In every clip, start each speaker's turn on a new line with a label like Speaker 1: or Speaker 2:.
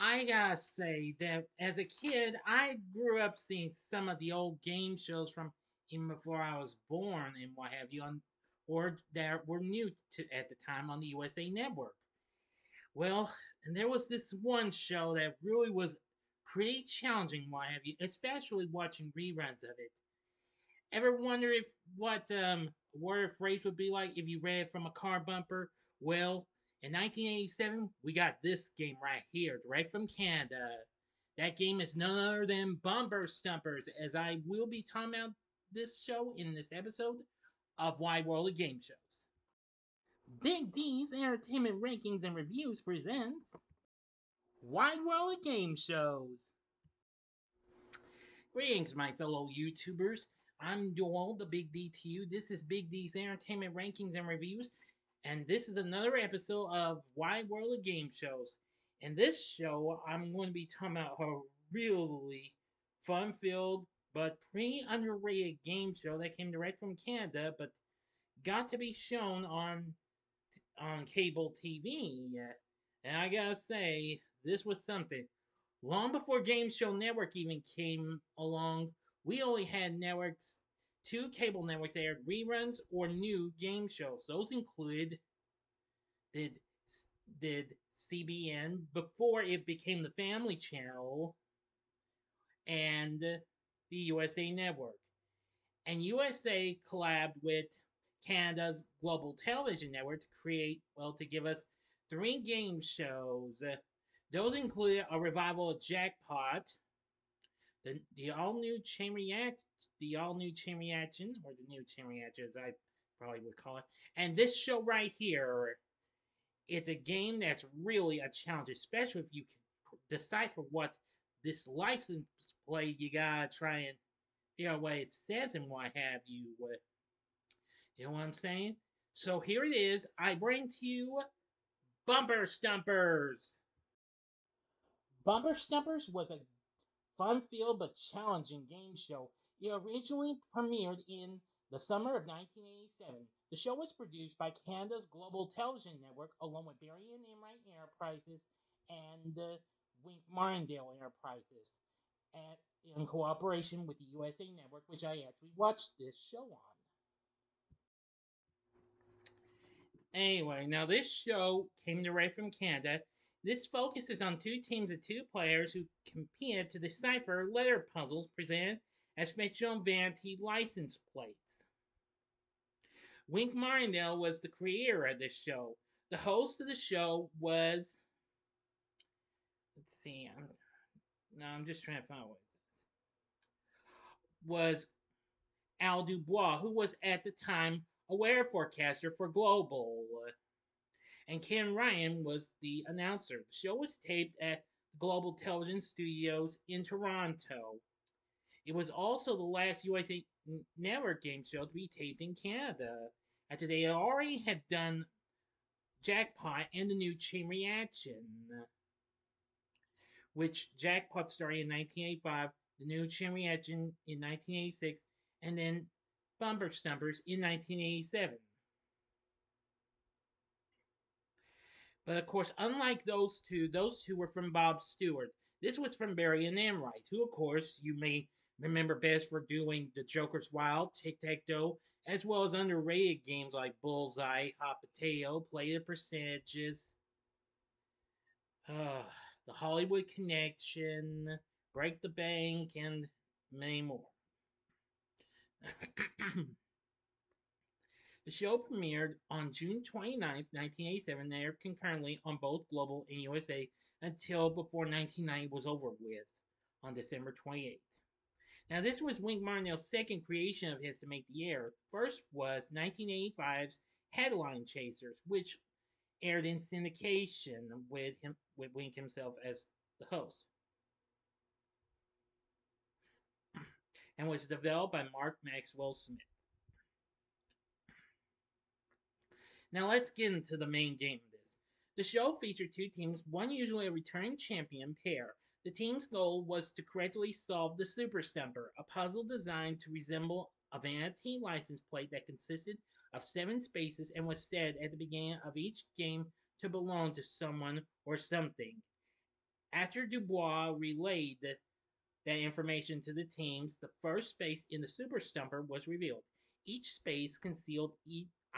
Speaker 1: I gotta say that as a kid, I grew up seeing some of the old game shows from even before I was born and what have you, or that were new to at the time on the USA Network. Well, and there was this one show that really was pretty challenging, what have you, especially watching reruns of it. Ever wonder if what a word or phrase would be like if you read it from a car bumper? Well, in 1987, we got this game right here, direct from Canada. That game is none other than Bumper Stumpers, as I will be talking about this show in this episode of Wide World of Game Shows. Big D's Entertainment Rankings and Reviews presents Wide World of Game Shows. Greetings, my fellow YouTubers. I'm Joel, the Big D to you. This is Big D's Entertainment Rankings and Reviews, and this is another episode of Wide World of Game Shows. In this show, I'm going to be talking about a really fun-filled but pretty underrated game show that came direct from Canada, but got to be shown on cable TV. And I gotta say, this was something. Long before Game Show Network even came along, we only had networks, two cable networks that aired reruns or new game shows. Those included did did CBN before it became the Family Channel and the USA Network. And USA collabed with Canada's Global Television Network to create, well, to give us three game shows. Those included a revival of Jackpot, the all new chain react, the all new chain reaction, or the new chain reaction as I probably would call it. And this show right here, it's a game that's really a challenge, especially if you can decipher what this license plate you gotta try and figure out what it says and what have you. You know what I'm saying? So here it is. I bring to you Bumper Stumpers. Bumper Stumpers was a fun-filled but challenging game show. It originally premiered in the summer of 1987. The show was produced by Canada's Global Television Network along with Barry and Enright Enterprises and Wink Martindale Enterprises in cooperation with the USA Network, which I actually watched this show on. Anyway, now this show came direct from Canada. This focuses on two teams of two players who compete to decipher letter puzzles presented as fictional vanity license plates. Wink Martindale was the creator of this show. The host of the show was, let's see, I'm just trying to find what it is. Was Al Dubois, who was at the time a weather forecaster for Global, and Ken Ryan was the announcer. The show was taped at Global Television Studios in Toronto. It was also the last USA Network game show to be taped in Canada, after they already had done Jackpot and the new Chain Reaction, which Jackpot started in 1985, the new Chain Reaction in 1986, and then Bumper Stumpers in 1987. But of course, unlike those two were from Bob Stewart. This was from Barry and Enright, who, of course, you may remember best for doing The Joker's Wild, Tic Tac Toe, as well as underrated games like Bullseye, Hot Potato, Play the Percentages, The Hollywood Connection, Break the Bank, and many more. The show premiered on June 29, 1987, and aired concurrently on both Global and USA until before 1990 was over with on December 28th. Now, this was Wink Martindale's second creation of his to make the air. First was 1985's Headline Chasers, which aired in syndication with Wink himself as the host, and was developed by Mark Maxwell Smith. Now let's get into the main game of this. The show featured two teams, one usually a returning champion pair. The team's goal was to correctly solve the Super Stumper, a puzzle designed to resemble a vanity license plate that consisted of 7 spaces and was said at the beginning of each game to belong to someone or something. After Dubois relayed that information to the teams, the first space in the Super Stumper was revealed. Each space concealed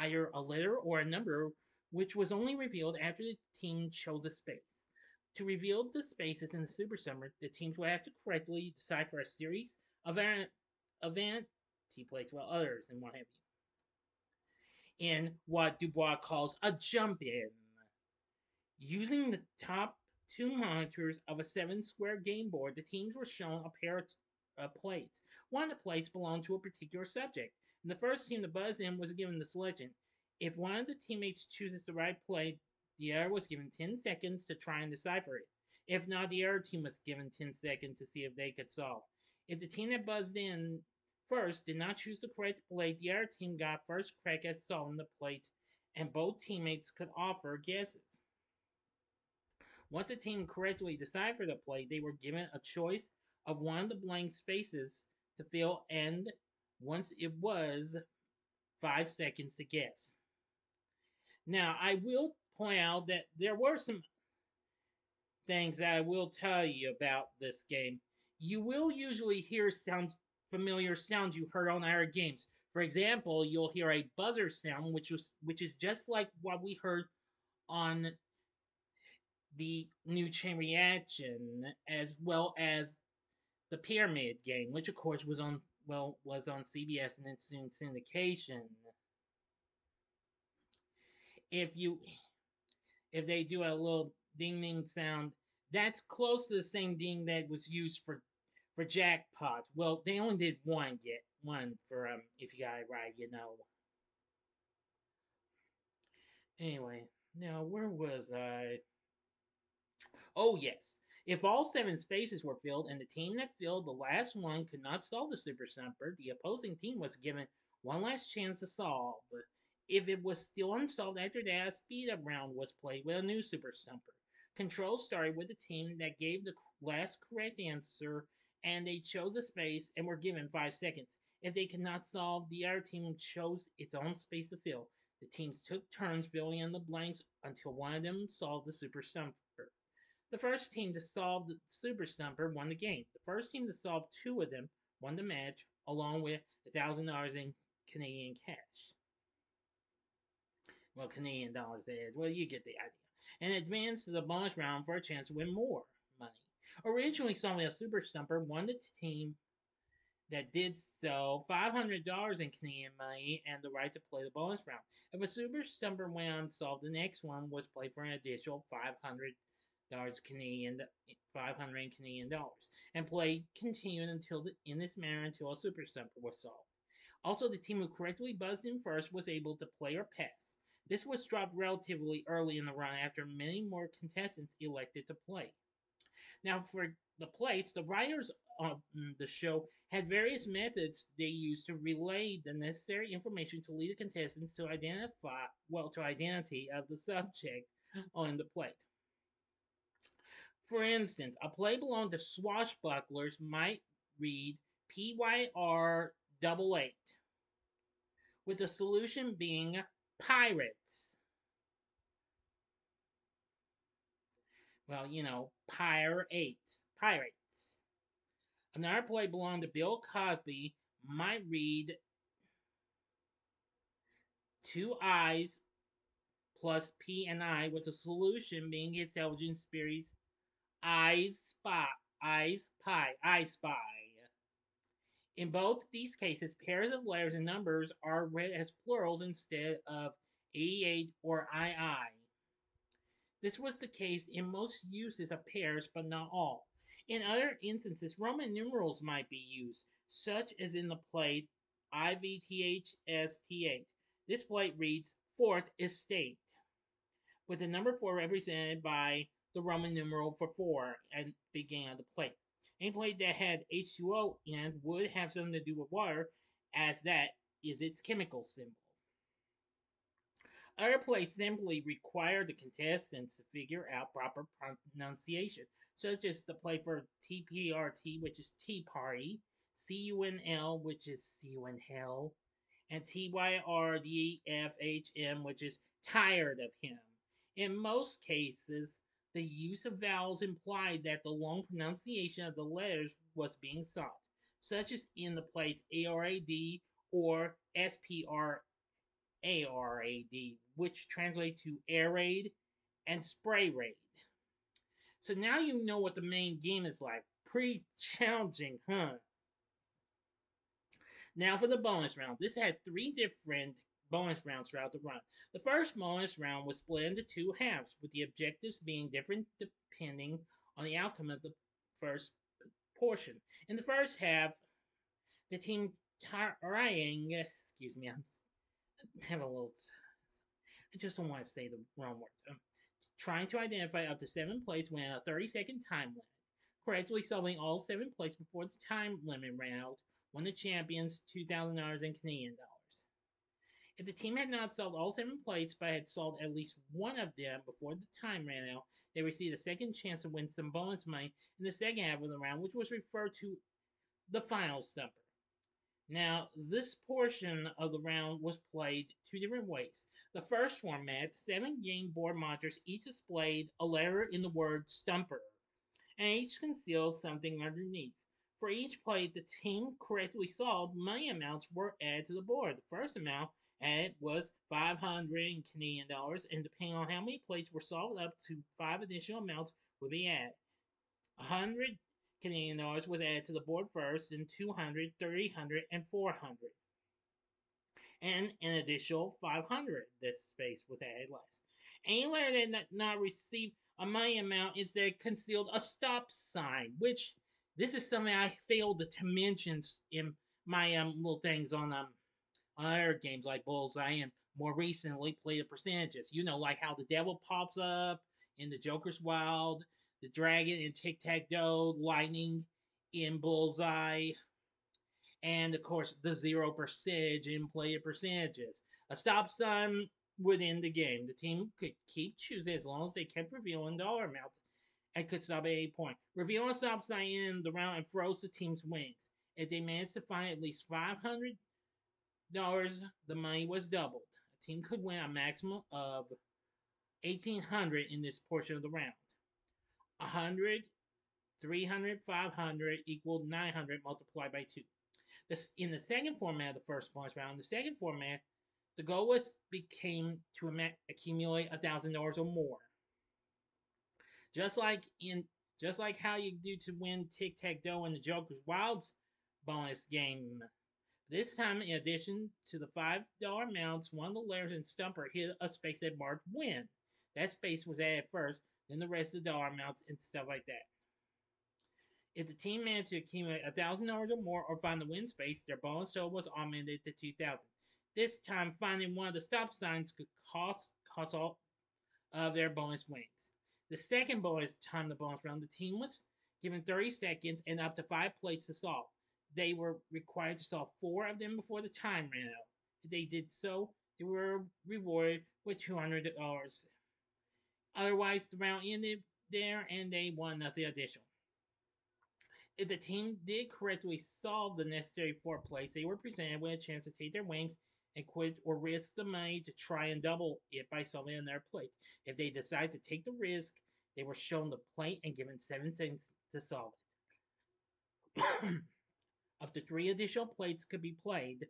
Speaker 1: either a letter or a number, which was only revealed after the team chose a space. To reveal the spaces in the Super Stumper, the teams would have to correctly decipher a series of event plates, while others and what have you, in what Dubois calls a jump in. Using the top two monitors of a 7 square game board, the teams were shown a pair of plates. One of the plates belonged to a particular subject, and the first team to buzz in was given the selection. If one of the teammates chooses the right plate, the other was given 10 seconds to try and decipher it. If not, the other team was given 10 seconds to see if they could solve. If the team that buzzed in first did not choose the correct plate, the other team got first crack at solving the plate, and both teammates could offer guesses. Once a team correctly deciphered a play, they were given a choice of one of the blank spaces to fill, and once it was 5 seconds to guess. Now, I will point out that there were some things that I will tell you about this game. You will usually hear familiar sounds you heard on other games. For example, you'll hear a buzzer sound, which is just like what we heard on the new chain reaction, as well as the Pyramid game, which of course was on CBS and its soon syndication. If you if they do a little ding ding sound, that's close to the same ding that was used for jackpot. Well, they only did one for if you got it right. Anyway, now where was I? Oh, yes. If all 7 spaces were filled and the team that filled the last one could not solve the Super Stumper, the opposing team was given one last chance to solve. If it was still unsolved after that, a speed up round was played with a new Super Stumper. Control started with the team that gave the last correct answer, and they chose a space and were given 5 seconds. If they could not solve, the other team chose its own space to fill. The teams took turns filling in the blanks until one of them solved the Super Stumper. The first team to solve the Super Stumper won the game. The first team to solve two of them won the match, along with $1,000 in Canadian cash. Well, Canadian dollars, that is. Well, you get the idea. And advanced to the bonus round for a chance to win more money. Originally, solving a Super Stumper won the team that did so $500 in Canadian money and the right to play the bonus round. If a Super Stumper went unsolved, the next one was played for an additional $500 Canadian, 500 Canadian dollars, and play continued in this manner until a Super Stumper was solved. Also, the team who correctly buzzed in first was able to play or pass. This was dropped relatively early in the run after many more contestants elected to play. Now, for the plates, the writers of the show had various methods they used to relay the necessary information to lead the contestants to identity of the subject on the plate. For instance, a play belonging to swashbucklers might read PYR88, with the solution being pirates. Well, pirates. Another play belonging to Bill Cosby might read two I's plus P and I, with the solution being his intelligence species I spy. In both these cases, pairs of letters and numbers are read as plurals instead of 88 or II. This was the case in most uses of pairs, but not all. In other instances, Roman numerals might be used, such as in the plate IVTHST8. This plate reads Fourth Estate, with the number 4 represented by the Roman numeral for 4 at the beginning of the plate. Any plate that had H2O in it would have something to do with water, as that is its chemical symbol. Other plates simply require the contestants to figure out proper pronunciation, such as the plate for TPRT, which is Tea Party, CUNL, which is CUN Hell, and TYRDFHM, which is Tired of Him. In most cases, The use of vowels implied that the long pronunciation of the letters was being sought, such as in the plates ARAD or SPRARAD, which translate to air raid and spray raid. So now you know what the main game is like. Pretty challenging, huh? Now for the bonus round. This had 3 different bonus rounds throughout the run. The first bonus round was split into 2 halves, with the objectives being different depending on the outcome of the first portion. In the first half, the team trying, excuse me, I'm having a little, I just don't want to say the wrong word. Trying to identify up to 7 plates within a 30-second time limit, correctly solving all 7 plates before the time limit ran out, won the champions $2,000 in Canadian dollars. If the team had not solved all 7 plates but had solved at least one of them before the time ran out, they received a second chance to win some bonus money in the second half of the round, which was referred to the final stumper. Now, this portion of the round was played 2 different ways. The first format, 7 game board monitors each displayed a letter in the word stumper, and each concealed something underneath. For each plate the team correctly solved, money amounts were added to the board. The first amount added was 500 Canadian dollars, and depending on how many plates were solved, up to 5 additional amounts would be added. 100 Canadian dollars was added to the board first, then 200, 300, and 400. And an additional 500. This space was added last. Any letter that did not receive a money amount instead concealed a stop sign, which this is something I failed to mention in my little things on other games like Bullseye, and more recently play the percentages. You know, like how the devil pops up in the Joker's Wild, the dragon in Tic Tac Toe, lightning in Bullseye, and of course the 0% in player percentages. A stop sign within the game. The team could keep choosing as long as they kept revealing dollar amounts and could stop at any point. Reveal a stop sign in the round and froze the team's wins. If they managed to find at least $500, the money was doubled. A team could win a maximum of 1,800 in this portion of the round. 100, 300, 500 equaled 900 multiplied by 2. In the second format of the first bonus round, the second format, the goal became to accumulate $1,000 or more. Just like how you do to win Tic Tac Toe in the Joker's Wilds bonus game. This time, in addition to the $5 amounts, one of the letters in Stumper hit a space that marked win. That space was added first, then the rest of the dollar amounts and stuff like that. If the team managed to accumulate $1,000 or more or find the win space, their bonus total was augmented to $2,000. This time, finding one of the stop signs could cost all of their bonus wins. The second bonus time the bonus round, the team was given 30 seconds and up to 5 plates to solve. They were required to solve 4 of them before the time ran out. If they did so, they were rewarded with $200. Otherwise, the round ended there and they won nothing additional. If the team did correctly solve the necessary 4 plates, they were presented with a chance to take their wings and quit or risk the money to try and double it by solving another plate. If they decided to take the risk, they were shown the plate and given 7 seconds to solve it. Up to 3 additional plates could be played,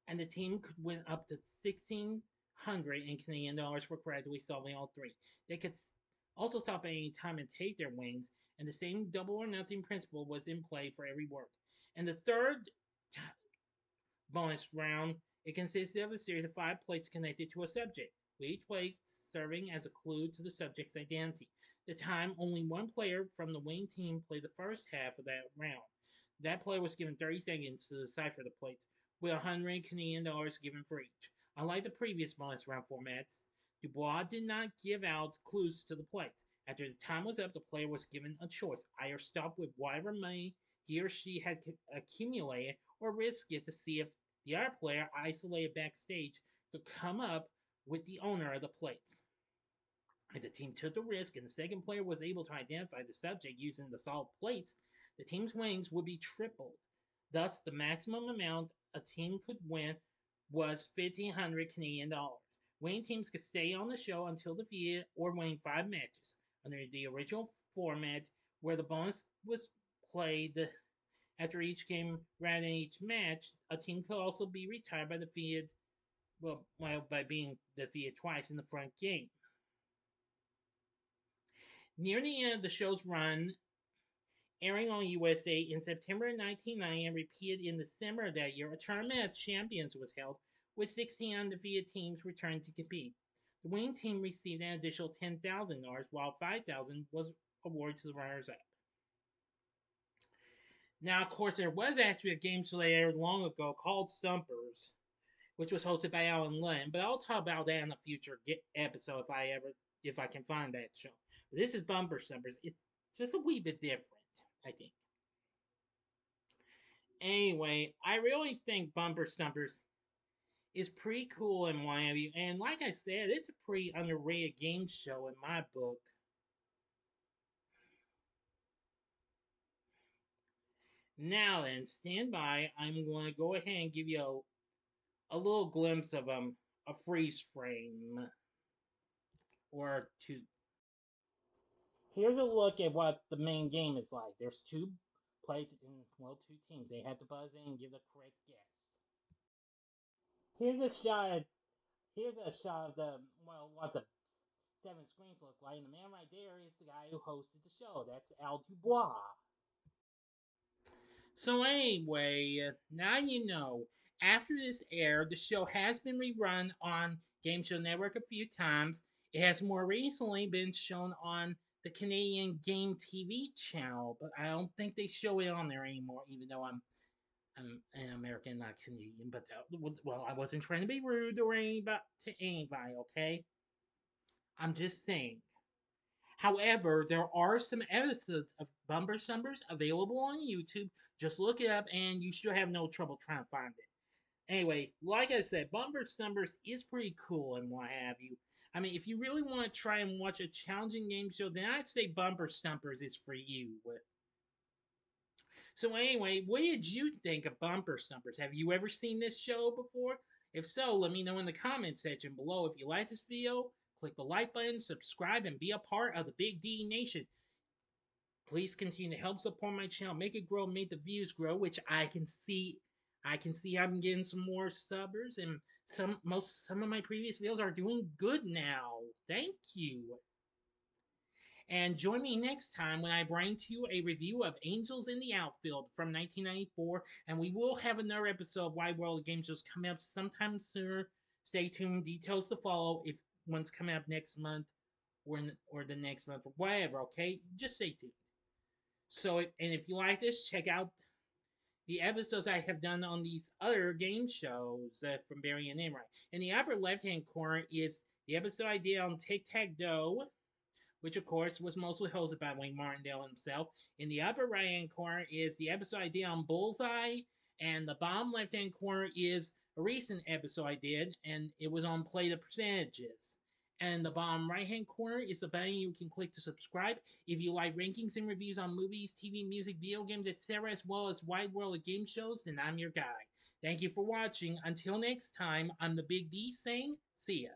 Speaker 1: and the team could win up to 1,600 in Canadian dollars for correctly solving all 3. They could also stop at any time and take their wings, and the same double or nothing principle was in play for every word. And the third bonus round, it consisted of a series of 5 plates connected to a subject, with each plate serving as a clue to the subject's identity. The time only one player from the winning team played the first half of that round. That player was given 30 seconds to decipher the plate, with 100 Canadian dollars given for each. Unlike the previous bonus round formats, Dubois did not give out clues to the plates. After the time was up, the player was given a choice: either stop with whatever money he or she had accumulated, or risk it to see if the other player, isolated backstage, could come up with the owner of the plates. If the team took the risk and the second player was able to identify the subject using the solved plates, the team's winnings would be tripled. Thus, the maximum amount a team could win was 1,500 Canadian dollars. Winning teams could stay on the show until defeated or winning 5 matches. under the original format, where the bonus was played after each game rather than each match. A team could also be retired by defeated, by being defeated twice in the front game. Near the end of the show's run, airing on USA in September 1990 and repeated in December of that year, a tournament of champions was held, with 16 undefeated teams returning to compete. The winning team received an additional $10,000, while $5,000 was awarded to the runners-up. Now, of course, there was actually a game show that aired long ago called Stumpers, which was hosted by Alan Lynn, but I'll talk about that in a future episode if I can find that show. But this is Bumper Stumpers. It's just a wee bit different, I think. Anyway, I really think Bumper Stumpers is pretty cool and what have you. And like I said, it's a pretty underrated game show in my book. Now then, stand by. I'm going to go ahead and give you a little glimpse of a freeze frame or two. Here's a look at what the main game is like. There's two players in two teams. They have to buzz in and give the correct guess. Here's a shot. Here's a shot of what the seven screens look like. And the man right there is the guy who hosted the show. That's Al Dubois. So anyway, now you know. After this aired, the show has been rerun on Game Show Network a few times. It has more recently been shown on the Canadian Game TV channel, but I don't think they show it on there anymore. Even though I'm an American, not Canadian. But well, I wasn't trying to be rude or anybody to anybody. Okay, I'm just saying. However, there are some episodes of Bumper Stumpers available on YouTube. Just look it up, and you should have no trouble trying to find it. Anyway, like I said, Bumper Stumpers is pretty cool and what have you. I mean, if you really want to try and watch a challenging game show, then I'd say Bumper Stumpers is for you. So anyway, what did you think of Bumper Stumpers? Have you ever seen this show before? If so, let me know in the comment section below. If you like this video, click the like button, subscribe, and be a part of the Big D Nation. Please continue to help support my channel, make it grow, make the views grow, which I can see. I'm getting some more subbers, and some of my previous videos are doing good now. Thank you. And join me next time when I bring to you a review of Angels in the Outfield from 1994, and we will have another episode of Wide World of Game Shows coming up sometime sooner. Stay tuned, details to follow if one's coming up next month or the next month or whatever, okay? Just stay tuned. So, and if you like this, check out the episodes I have done on these other game shows from Barry and Enright. In the upper left-hand corner is the episode I did on Tic-Tac-Doe, which of course was mostly hosted by Wayne Martindale himself. In the upper right-hand corner is the episode I did on Bullseye, and the bottom left-hand corner is a recent episode I did, and it was on Play the Percentages. And the bottom right-hand corner is a button you can click to subscribe. If you like rankings and reviews on movies, TV, music, video games, etc., as well as wide world of game shows, then I'm your guy. Thank you for watching. Until next time, I'm the Big D saying, see ya.